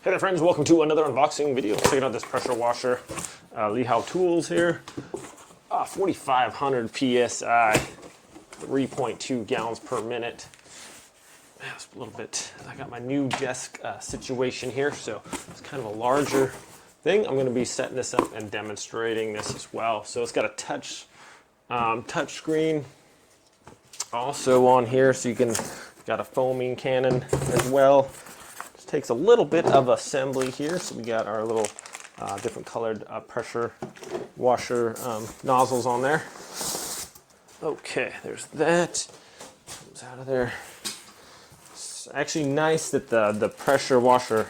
Hey there friends, welcome to another unboxing video. Checking out this pressure washer, Lehigh Tools here. 4,500 PSI, 3.2 gallons per minute. It's a little bit, I got my new desk situation here, so it's kind of a larger thing. I'm gonna be setting this up and demonstrating this as well. So it's got a touch screen also on here, so you can, got a foaming cannon as well. Takes a little bit of assembly here, so we got our little different colored pressure washer nozzles on there. Okay, there's that. Comes out of there. It's actually nice that the pressure washer,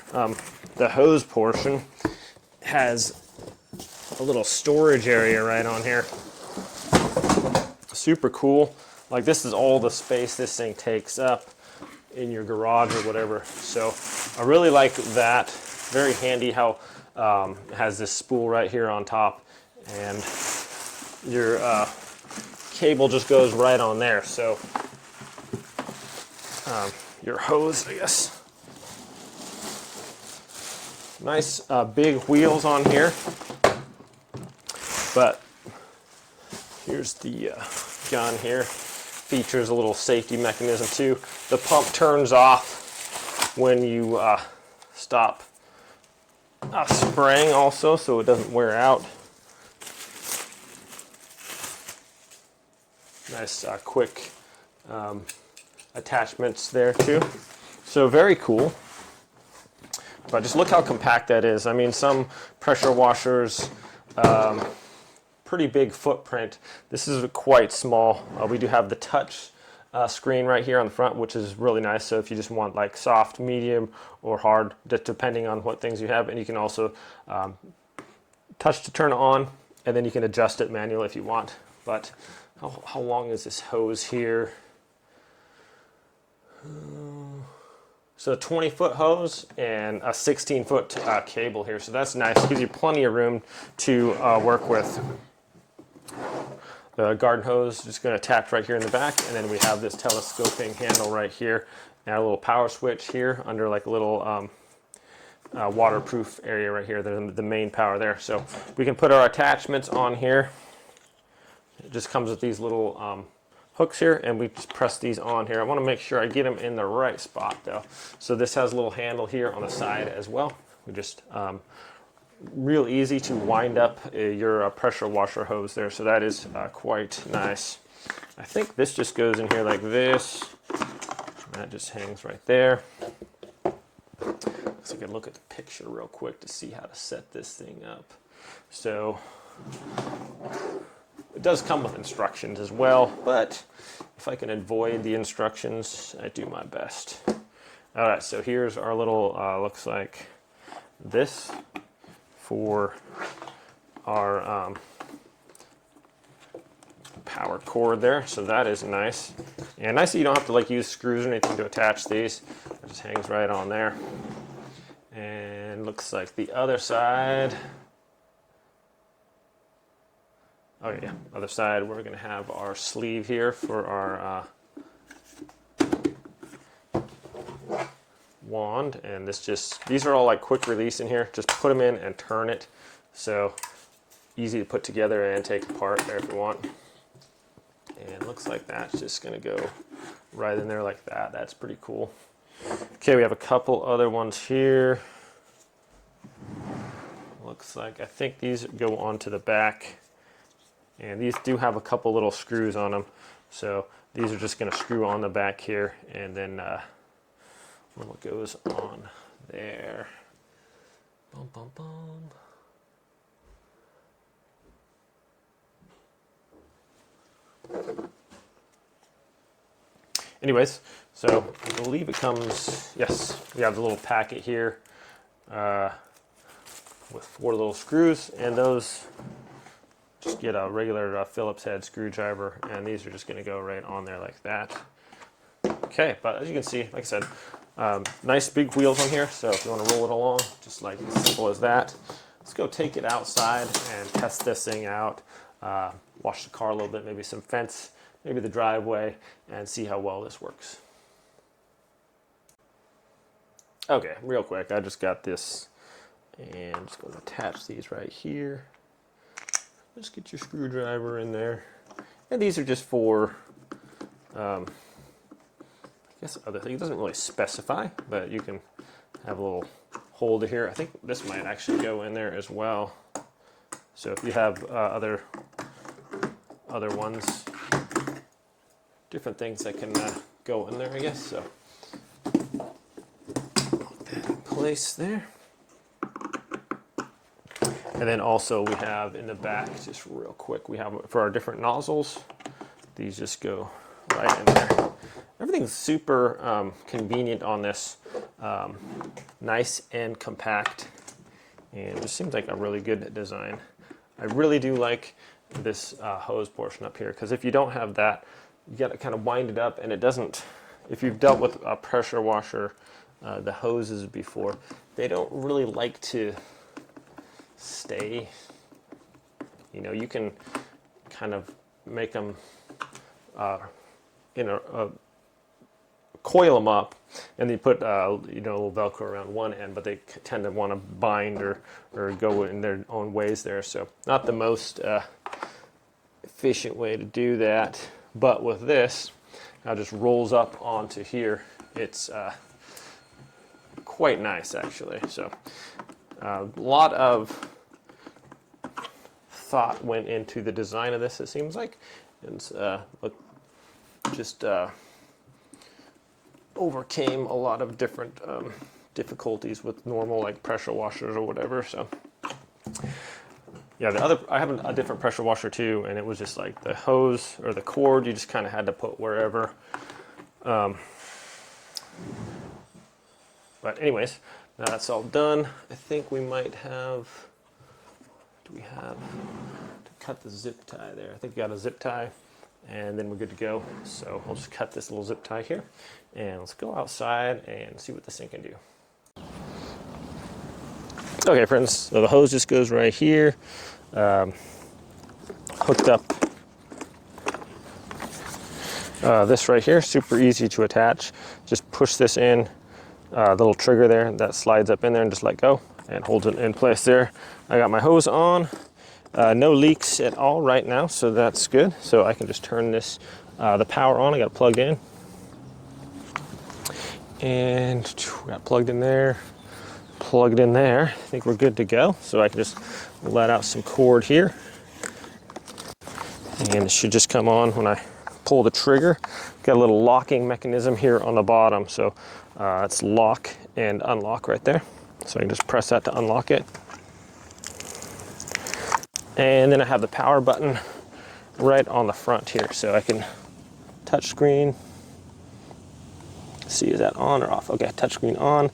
the hose portion, has a little storage area right on here. Super cool. Like, this is all the space this thing takes up in your garage or whatever. So I really like that. Very handy how it has this spool right here on top, and your cable just goes right on there. So your hose, I guess. Nice big wheels on here. But here's the gun here. Features a little safety mechanism too. The pump turns off when you stop spraying also, so it doesn't wear out. Nice quick attachments there too. So very cool. But just look how compact that is. I mean, some pressure washers, pretty big footprint. This is quite small. We do have the touch screen right here on the front, which is really nice. So if you just want like soft, medium, or hard, just depending on what things you have. And you can also touch to turn it on, and then you can adjust it manually if you want. But how long is this hose here? So a 20-foot hose and a 16-foot cable here. So that's nice. It gives you plenty of room to work with. The garden hose is just going to attach right here in the back, and then we have this telescoping handle right here, and a little power switch here under like a little waterproof area right here. The main power there. So we can put our attachments on here. It just comes with these little hooks here, and we just press these on here. I want to make sure I get them in the right spot though. So this has a little handle here on the side as well. We just real easy to wind up your pressure washer hose there, so that is quite nice. I think this just goes in here like this. That just hangs right there. So I can look at the picture real quick to see how to set this thing up. So it does come with instructions as well, but if I can avoid the instructions, I do my best. All right, so here's our little, looks like this for our power cord there. So that is nice. And nice that you don't have to like use screws or anything to attach these. It just hangs right on there. And looks like the other side. Oh yeah, other side, we're gonna have our sleeve here for our wand, and these are all like quick release in here. Just put them in and turn it. So easy to put together and take apart there if you want. And it looks like that's just gonna go right in there like that. That's pretty cool. Okay, we have a couple other ones here. Looks like, I think these go onto the back. And these do have a couple little screws on them. So these are just gonna screw on the back here, and then what goes on there. Bum, bum, bum. Anyways, so I believe it comes, yes, we have the little packet here with 4 little screws, and those just get a regular Phillips head screwdriver, and these are just going to go right on there like that. Okay, but as you can see, like I said, nice big wheels on here, so if you want to roll it along, just like as simple as that. Let's go take it outside and test this thing out, wash the car a little bit, maybe some fence, maybe the driveway, and see how well this works. Okay, real quick, I just got this, and I'm just going to attach these right here. Just get your screwdriver in there. And these are just for, I guess other things. It doesn't really specify, but you can have a little holder here. I think this might actually go in there as well. So if you have other ones, different things that can go in there, I guess. So put that in place there. And then also we have in the back, just real quick, we have for our different nozzles, these just go right in there. Everything's super convenient on this, nice and compact, and it just seems like a really good design. I really do like this hose portion up here, because if you don't have that, you got to kind of wind it up, and it doesn't, if you've dealt with a pressure washer, the hoses before, they don't really like to stay. You know, you can kind of make them coil them up, and you put you know, a little Velcro around one end, but they tend to want to bind or go in their own ways there. So not the most efficient way to do that. But with this, now it just rolls up onto here. It's quite nice, actually. So a lot of thought went into the design of this, it seems like. And just overcame a lot of different difficulties with normal, like, pressure washers or whatever. So yeah, I have a different pressure washer too, and it was just like the hose or the cord, you just kind of had to put wherever. But anyways, now that's all done. I think we might have, do we have to cut the zip tie there? I think we got a zip tie, and then we're good to go. So I'll just cut this little zip tie here, and let's go outside and see what this thing can do. Okay, friends, so the hose just goes right here, hooked up. This right here, super easy to attach. Just push this in, the little trigger there, that slides up in there and just let go and holds it in place there. I got my hose on, no leaks at all right now, so that's good. So I can just turn this, the power on. I got it plugged in, and got plugged in there. Plugged in there. I think we're good to go. So I can just let out some cord here, and it should just come on when I pull the trigger. Got a little locking mechanism here on the bottom, so it's lock and unlock right there. So I can just press that to unlock it, and then I have the power button right on the front here, so I can touch screen. See, is that on or off? Okay, touch screen on.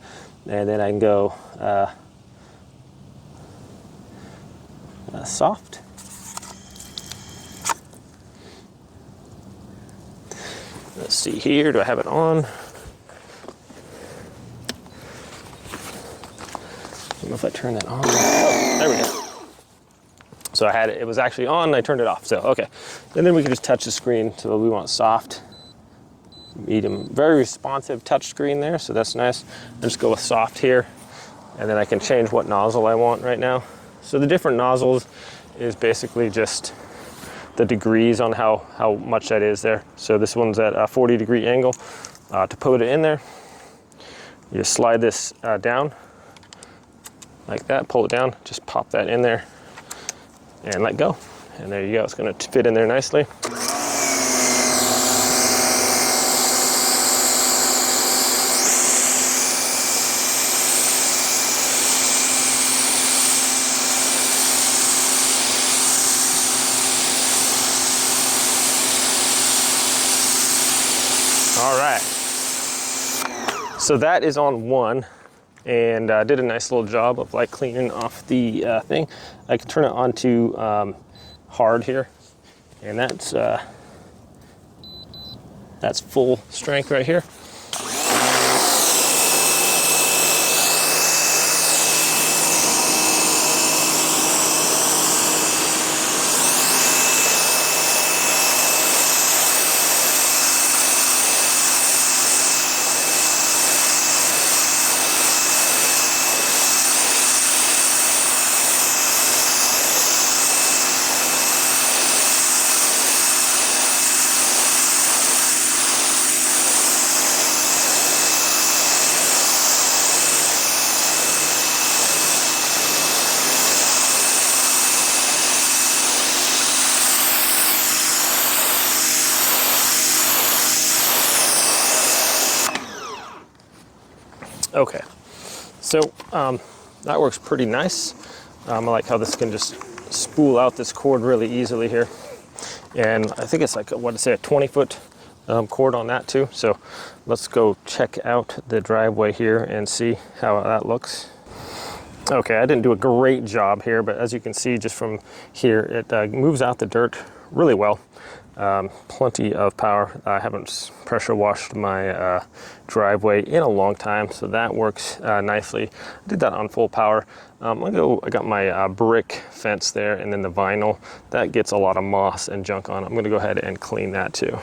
And then I can go soft. Let's see here, do I have it on? I don't know if I turned that on. Oh, there we go. So I had it, it was actually on, and I turned it off, so okay. And then we can just touch the screen, so we want soft. Medium, very responsive touch screen there, so that's nice. I'll just go with soft here, and then I can change what nozzle I want right now. So the different nozzles is basically just the degrees on how much that is there. So this one's at a 40-degree angle. To put it in there, you just slide this down like that, pull it down, just pop that in there and let go. And there you go, it's gonna fit in there nicely. All right, so that is on one, and did a nice little job of like cleaning off the thing. I can turn it on to hard here, and that's full strength right here. Okay, so that works pretty nice. I like how this can just spool out this cord really easily here. And I think it's like, what to say, a 20-foot cord on that too. So let's go check out the driveway here and see how that looks. Okay, I didn't do a great job here, but as you can see just from here, it moves out the dirt really well. Plenty of power. I haven't pressure washed my driveway in a long time, so that works nicely. I did that on full power. I got my brick fence there, and then the vinyl that gets a lot of moss and junk on it. I'm going to go ahead and clean that too.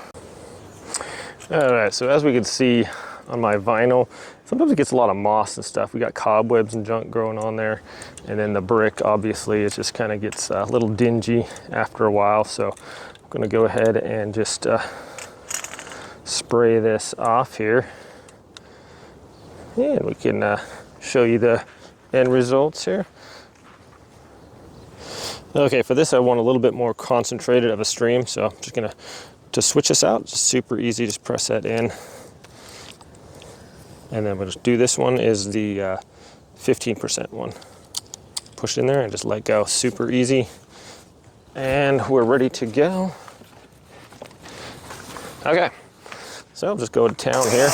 All right, so as we can see on my vinyl, sometimes it gets a lot of moss and stuff. We got cobwebs and junk growing on there, and then the brick, obviously, it just kind of gets a little dingy after a while. So I'm going to go ahead and just spray this off here, and we can show you the end results here. Okay, for this I want a little bit more concentrated of a stream, so I'm just going to switch this out. Just super easy, just press that in. And then we'll just do this one is the 15% one. Push in there and just let go, super easy. And we're ready to go. Okay, so I'll just go to town here.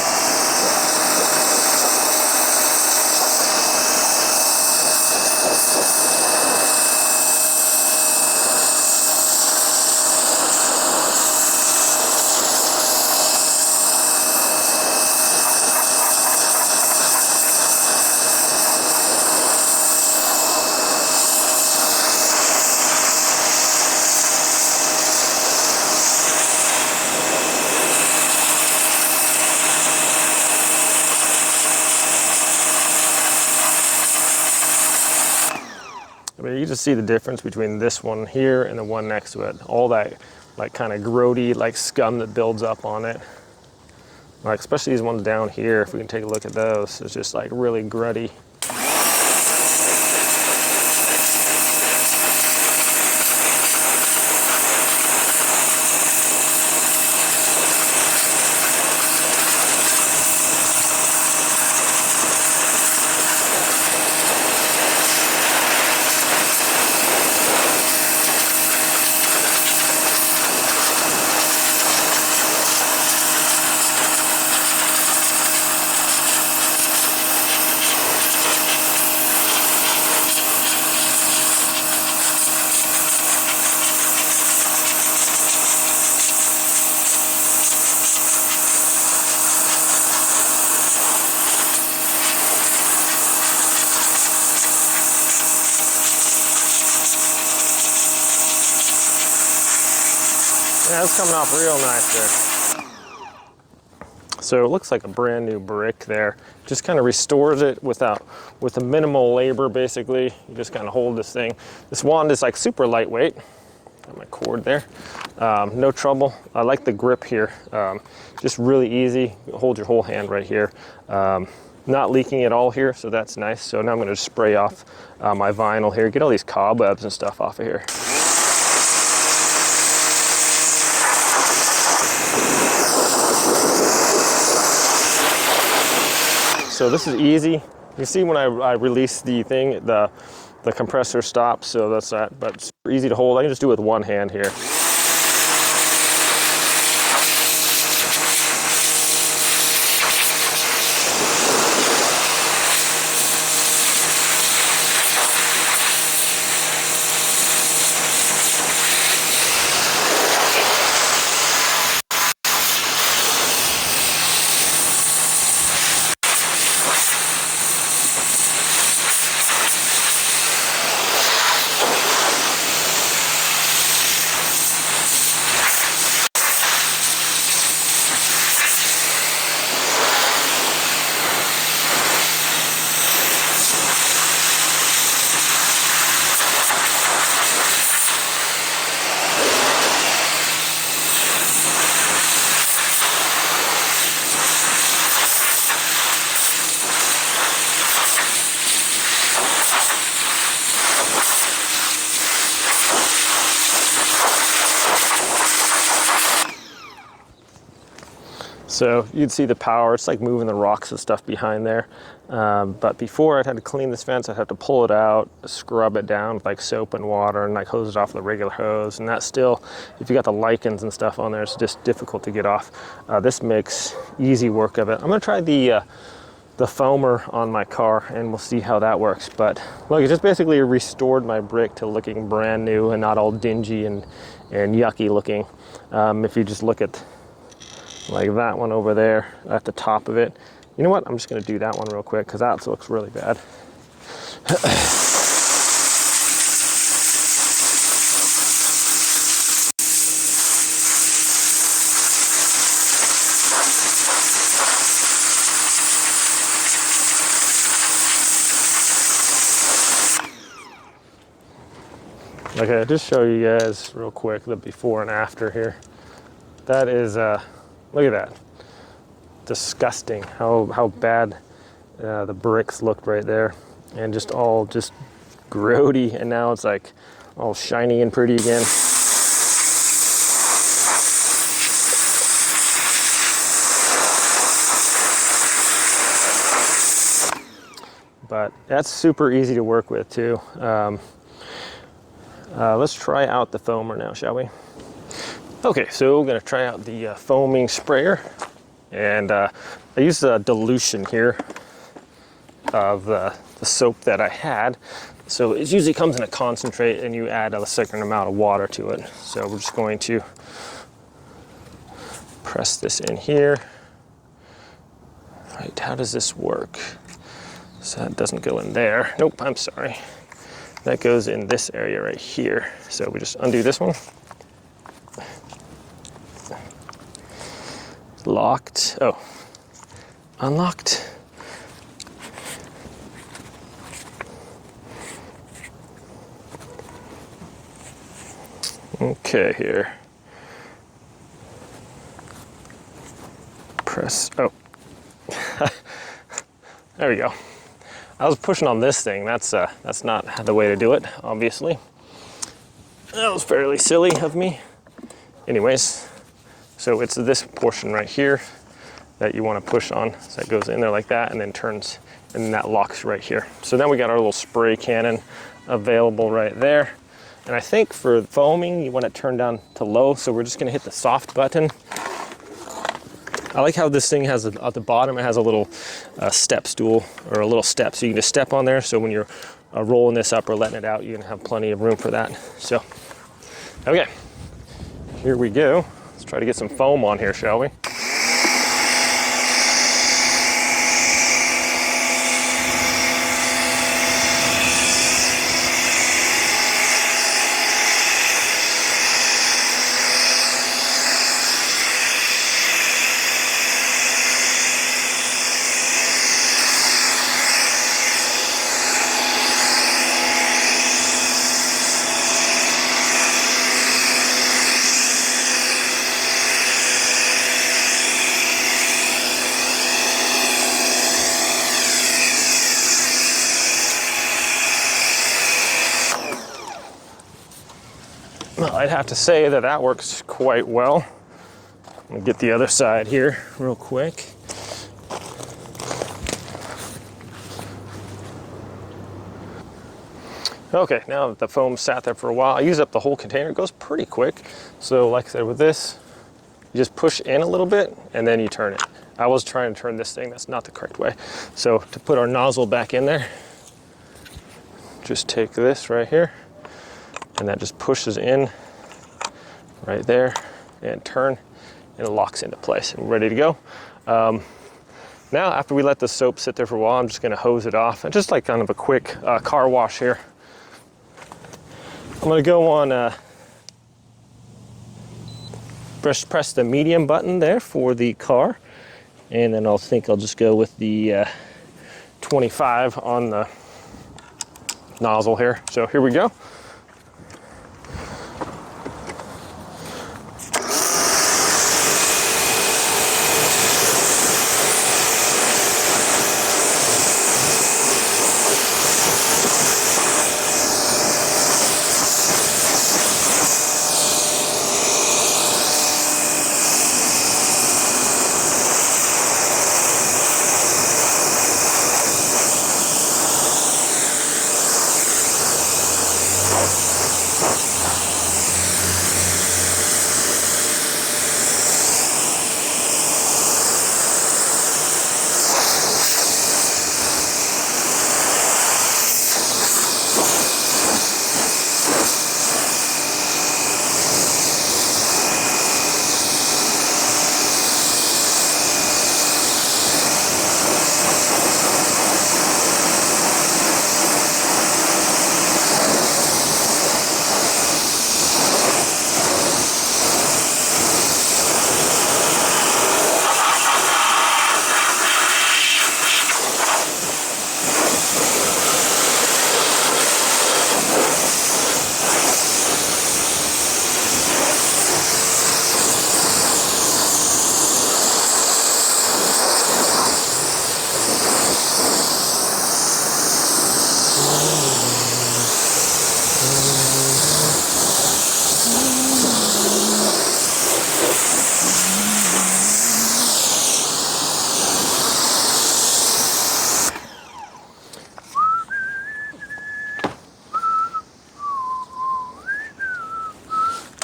I mean, you just see the difference between this one here and the one next to it. All that like kind of grody like scum that builds up on it. Like especially these ones down here, if we can take a look at those, it's just like really gruddy. Yeah, it's coming off real nice there. So it looks like a brand new brick there. Just kind of restores it with a minimal labor, basically. You just kind of hold this thing. This wand is like super lightweight. Got my cord there. No trouble. I like the grip here. Just really easy. Hold your whole hand right here. Not leaking at all here, so that's nice. So now I'm going to spray off my vinyl here. Get all these cobwebs and stuff off of here. So this is easy. You see when I release the thing, the compressor stops, so that's that, but it's super easy to hold. I can just do it with one hand here. So you'd see the power. It's like moving the rocks and stuff behind there. But before I'd had to clean this fence, I'd have to pull it out, scrub it down with like soap and water, and like hose it off with a regular hose. And that still, if you got the lichens and stuff on there, it's just difficult to get off. This makes easy work of it. I'm gonna try the foamer on my car, and we'll see how that works. But look, it just basically restored my brick to looking brand new and not all dingy and yucky looking. If you just look at like that one over there at the top of it. You know what? I'm just going to do that one real quick because that looks really bad. Okay, just show you guys real quick the before and after here. That is, look at that. Disgusting how bad the bricks looked right there, and just all just grody, and now it's like all shiny and pretty again. But that's super easy to work with too. Let's try out the foamer now, shall we? Okay, so we're gonna try out the foaming sprayer. And I used a dilution here of the soap that I had. So it usually comes in a concentrate, and you add a certain amount of water to it. So we're just going to press this in here. Right, how does this work? So that doesn't go in there. Nope, I'm sorry. That goes in this area right here. So we just undo this one. Locked. Oh, unlocked. Okay, here. Press. Oh, there we go. I was pushing on this thing. That's not the way to do it, obviously. That was fairly silly of me. Anyways. So it's this portion right here that you want to push on. So it goes in there like that and then turns, and then that locks right here. So then we got our little spray cannon available right there. And I think for foaming, you want it turned down to low. So we're just going to hit the soft button. I like how this thing has, at the bottom, it has a little step stool, or a little step. So you can just step on there. So when you're rolling this up or letting it out, you're going to have plenty of room for that. So, okay, here we go. Let's try to get some foam on here, shall we? Well, I'd have to say that that works quite well. I'm gonna get the other side here real quick. Okay, now that the foam sat there for a while, I use up the whole container. It goes pretty quick. So like I said, with this, you just push in a little bit and then you turn it. I was trying to turn this thing, that's not the correct way. So to put our nozzle back in there, just take this right here, and that just pushes in right there and turn, and it locks into place. And we're ready to go. Now, after we let the soap sit there for a while, I'm just gonna hose it off, and just like kind of a quick car wash here. I'm gonna go on, press the medium button there for the car, and then I'll just go with the 25 on the nozzle here. So here we go.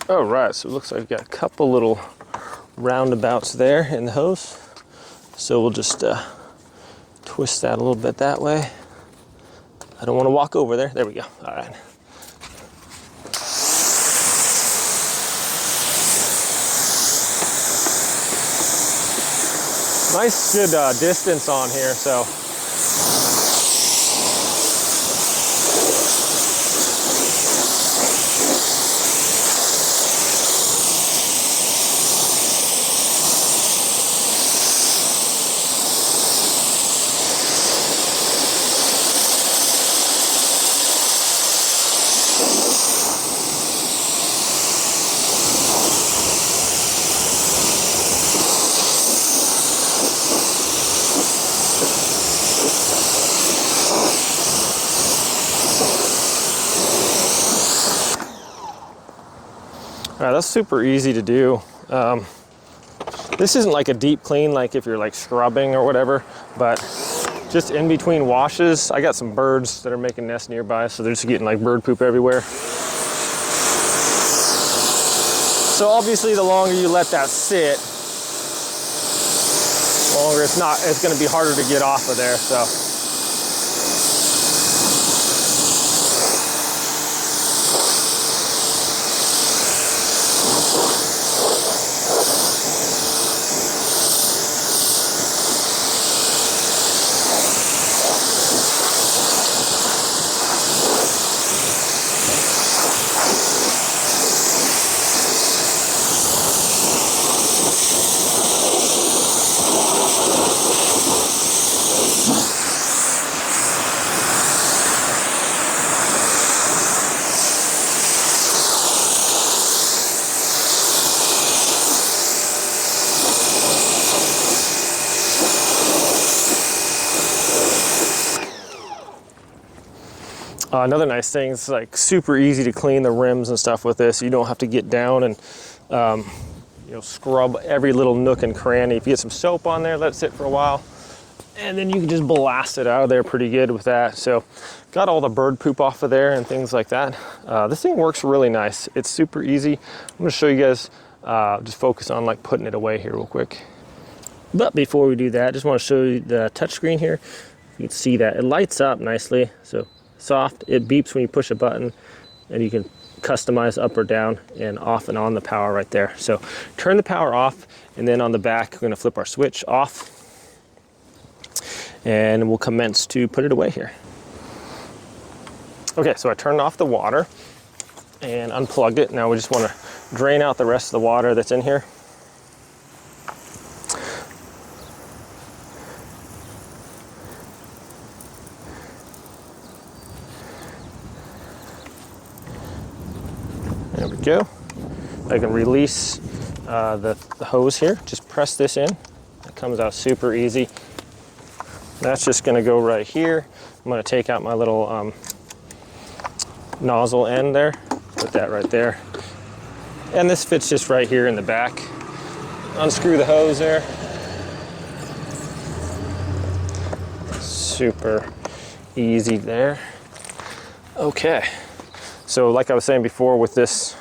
All right, so it looks like we've got a couple little roundabouts there in the hose. So we'll just twist that a little bit that way. I don't want to walk over there. There we go. All right. Nice, good distance on here, so. All right, that's super easy to do. This isn't like a deep clean, like if you're like scrubbing or whatever, but just in between washes, I got some birds that are making nests nearby, so they're just getting like bird poop everywhere. So obviously the longer you let that sit, the longer it's gonna be harder to get off of there, so. Another nice thing is like super easy to clean the rims and stuff with this. You don't have to get down and you know, scrub every little nook and cranny. If you get some soap on there, let it sit for a while, and then you can just blast it out of there pretty good with that. So got all the bird poop off of there and things like that. This thing works really nice. It's super easy. I'm gonna show you guys, just focus on like putting it away here real quick. But before we do that, I just want to show you the touchscreen here. You can see that it lights up nicely. So soft, it beeps when you push a button, and you can customize up or down and off and on the power right there. So turn the power off, and then on the back we're going to flip our switch off, and we'll commence to put it away here. Okay, so I turned off the water and unplugged it. Now we just want to drain out the rest of the water that's in here. There we go. I can release the hose here. Just press this in. It comes out super easy. That's just going to go right here. I'm going to take out my little nozzle end there. Put that right there. And this fits just right here in the back. Unscrew the hose there. Super easy there. Okay. So like I was saying before with this,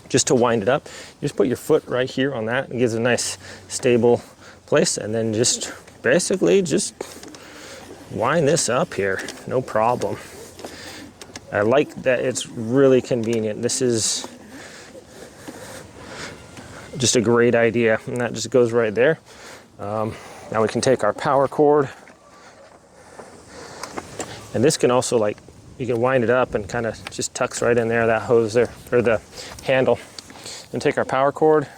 just to wind it up, you just put your foot right here on that. It gives a nice stable place, and then just basically just wind this up here, no problem. I like that it's really convenient. This is just a great idea, and that just goes right there. Now we can take our power cord, and this can also, like, you can wind it up and kind of just tucks right in there, that hose there, or the handle. And take our power cord,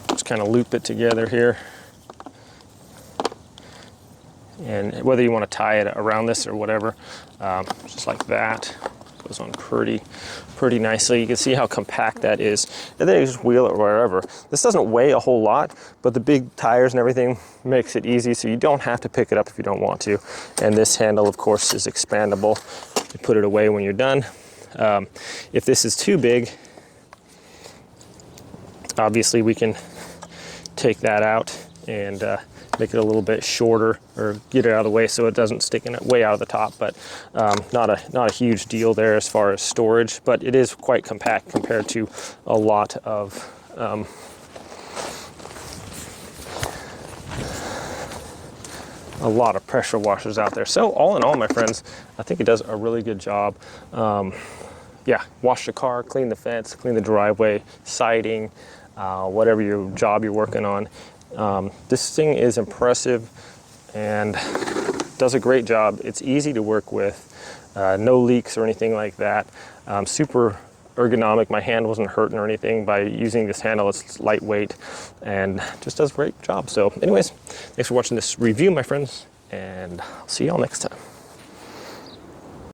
just kind of loop it together here. And whether you want to tie it around this or whatever, just like that, goes on pretty nicely. You can see how compact that is. And then you just wheel it wherever. This doesn't weigh a whole lot, but the big tires and everything makes it easy, so you don't have to pick it up if you don't want to. And this handle, of course, is expandable. You put it away when you're done. If this is too big, obviously we can take that out and make it a little bit shorter, or get it out of the way so it doesn't stick in way out of the top. But not a huge deal there as far as storage, but it is quite compact compared to a lot of pressure washers out there. So all in all, my friends, I think it does a really good job. Yeah, wash the car, clean the fence, clean the driveway, siding, whatever your job you're working on. This thing is impressive and does a great job. It's easy to work with, no leaks or anything like that. Super ergonomic. My hand wasn't hurting or anything by using this handle. It's lightweight and just does a great job. So anyways, thanks for watching this review, my friends, and I'll see y'all next time.